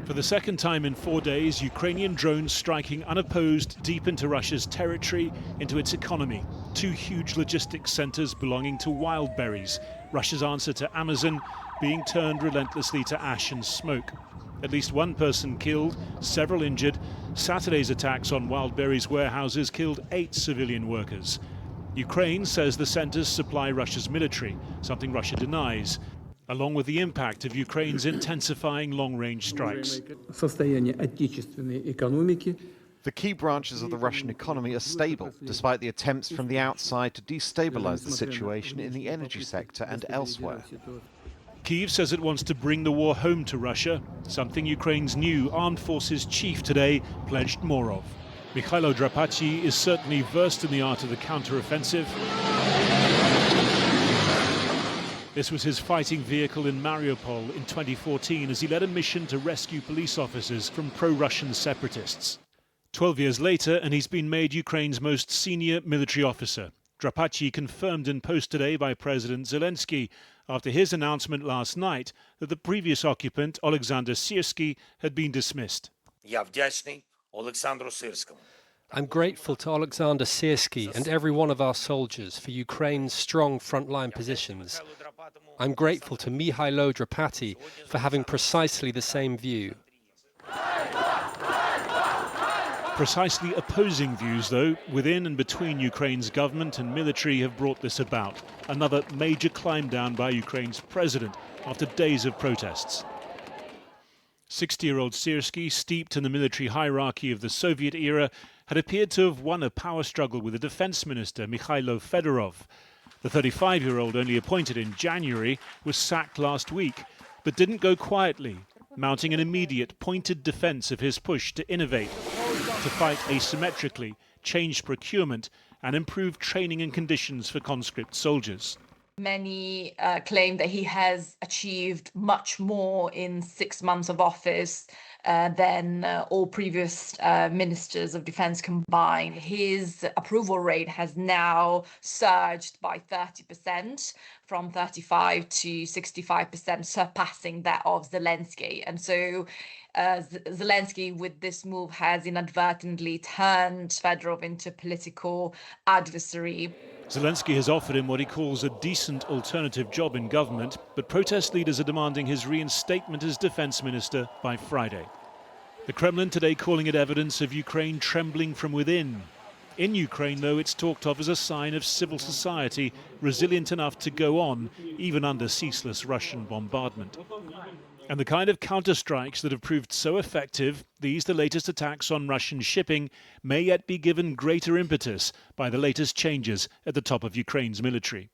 For the second time in 4 days, Ukrainian drones striking unopposed deep into Russia's territory, into its economy. Two huge logistics centres belonging to Wildberries, Russia's answer to Amazon, being turned relentlessly to ash and smoke. At least one person killed, several injured. Saturday's attacks on Wildberries warehouses killed 8 civilian workers. Ukraine says the centres supply Russia's military, something Russia denies, along with the impact of Ukraine's intensifying long-range strikes. The key branches of the Russian economy are stable, despite the attempts from the outside to destabilize the situation in the energy sector and elsewhere. Kyiv says it wants to bring the war home to Russia, something Ukraine's new armed forces chief today pledged more of. Mykhailo Fedorov is certainly versed in the art of the counter-offensive. This was his fighting vehicle in Mariupol in 2014 as he led a mission to rescue police officers from pro-Russian separatists. 12 years later, and he's been made Ukraine's most senior military officer. Fedorov confirmed in post today by President Zelenskyy after his announcement last night that the previous occupant, Oleksandr Syrskyi, had been dismissed. I'm grateful to Oleksandr Syrskyi and every one of our soldiers for Ukraine's strong frontline positions. I'm grateful to Mykhailo Fedorov for having precisely the same view. Precisely opposing views, though, within and between Ukraine's government and military have brought this about. Another major climb down by Ukraine's president after days of protests. 60-year-old Syrskyi, steeped in the military hierarchy of the Soviet era, had appeared to have won a power struggle with the defense minister, Mykhailo Fedorov. The 35-year-old, only appointed in January, was sacked last week, but didn't go quietly, mounting an immediate, pointed defense of his push to innovate, to fight asymmetrically, change procurement, and improve training and conditions for conscript soldiers. Many claim that he has achieved much more in 6 months of office than all previous ministers of defense combined. His approval rate has now surged by 30%, from 35 to 65%, surpassing that of Zelenskyy. And so Zelenskyy, with this move, has inadvertently turned Fedorov into a political adversary. Zelenskyy has offered him what he calls a decent alternative job in government, but protest leaders are demanding his reinstatement as defense minister by Friday. The Kremlin today calling it evidence of Ukraine trembling from within. In Ukraine, though, it's talked of as a sign of civil society resilient enough to go on, even under ceaseless Russian bombardment. And the kind of counterstrikes that have proved so effective, the latest attacks on Russian shipping, may yet be given greater impetus by the latest changes at the top of Ukraine's military.